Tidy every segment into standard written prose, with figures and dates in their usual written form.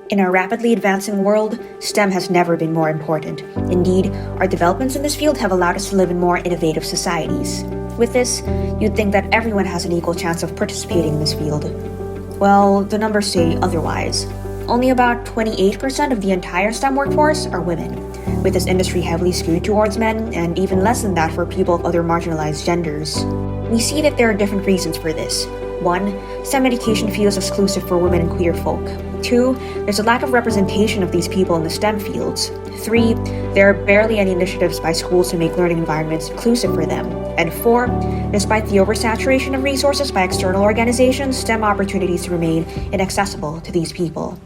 In our rapidly advancing world, STEM has never been more important. Indeed, our developments in this field have allowed us to live in more innovative societies. With this, you'd think that everyone has an equal chance of participating in this field. Well, the numbers say otherwise. Only about 28% of the entire STEM workforce are women, with this industry heavily skewed towards men, and even less than that for people of other marginalized genders. We see that there are different reasons for this. 1. STEM education feels exclusive for women and queer folk. 2. There's a lack of representation of these people in the STEM fields. 3. There are barely any initiatives by schools to make learning environments inclusive for them. And 4. Despite the oversaturation of resources by external organizations, STEM opportunities remain inaccessible to these people.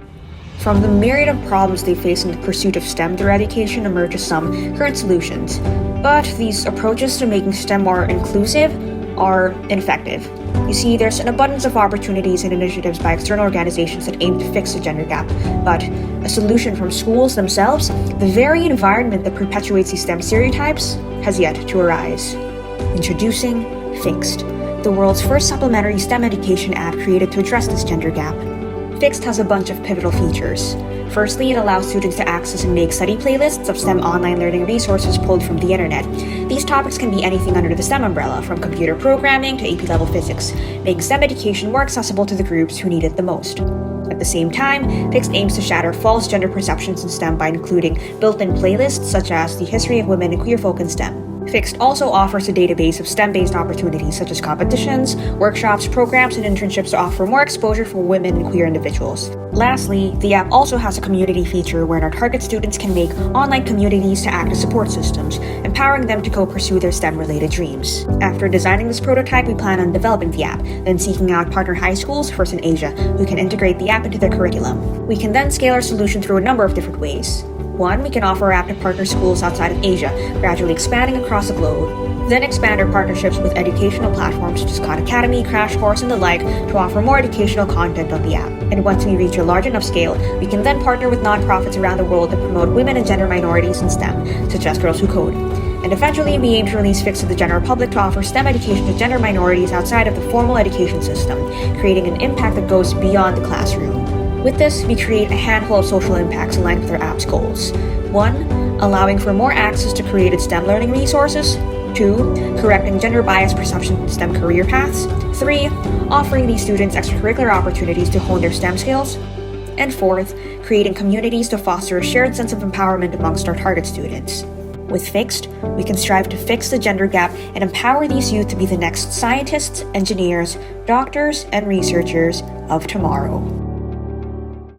From the myriad of problems they face in the pursuit of STEM through education emerges some current solutions. But these approaches to making STEM more inclusive are ineffective. You see, there's an abundance of opportunities and initiatives by external organizations that aim to fix the gender gap, but a solution from schools themselves, the very environment that perpetuates these STEM stereotypes, has yet to arise. Introducing FixEd, the world's first supplementary STEM education app created to address this gender gap. FixEd has a bunch of pivotal features. Firstly, it allows students to access and make study playlists of STEM online learning resources pulled from the internet. These topics can be anything under the STEM umbrella, from computer programming to AP-level physics, making STEM education more accessible to the groups who need it the most. At the same time, FixEd aims to shatter false gender perceptions in STEM by including built-in playlists such as the history of women and queer folk in STEM. FixEd also offers a database of STEM-based opportunities such as competitions, workshops, programs, and internships to offer more exposure for women and queer individuals. Lastly, the app also has a community feature where our target students can make online communities to act as support systems, empowering them to go pursue their STEM-related dreams. After designing this prototype, we plan on developing the app, then seeking out partner high schools, first in Asia, who can integrate the app into their curriculum. We can then scale our solution through a number of different ways. 1. We can offer our app to partner schools outside of Asia, gradually expanding across the globe. Then expand our partnerships with educational platforms such as Khan Academy, Crash Course, and the like to offer more educational content on the app. And once we reach a large enough scale, we can then partner with nonprofits around the world to promote women and gender minorities in STEM, such as Girls Who Code. And eventually, we aim to release FixEd to the general public to offer STEM education to gender minorities outside of the formal education system, creating an impact that goes beyond the classroom. With this, we create a handful of social impacts aligned with our app's goals. 1. Allowing for more access to created STEM learning resources. 2. Correcting gender bias perceptions in STEM career paths. 3. Offering these students extracurricular opportunities to hone their STEM skills. And 4th, creating communities to foster a shared sense of empowerment amongst our target students. With FixEd, we can strive to fix the gender gap and empower these youth to be the next scientists, engineers, doctors, and researchers of tomorrow.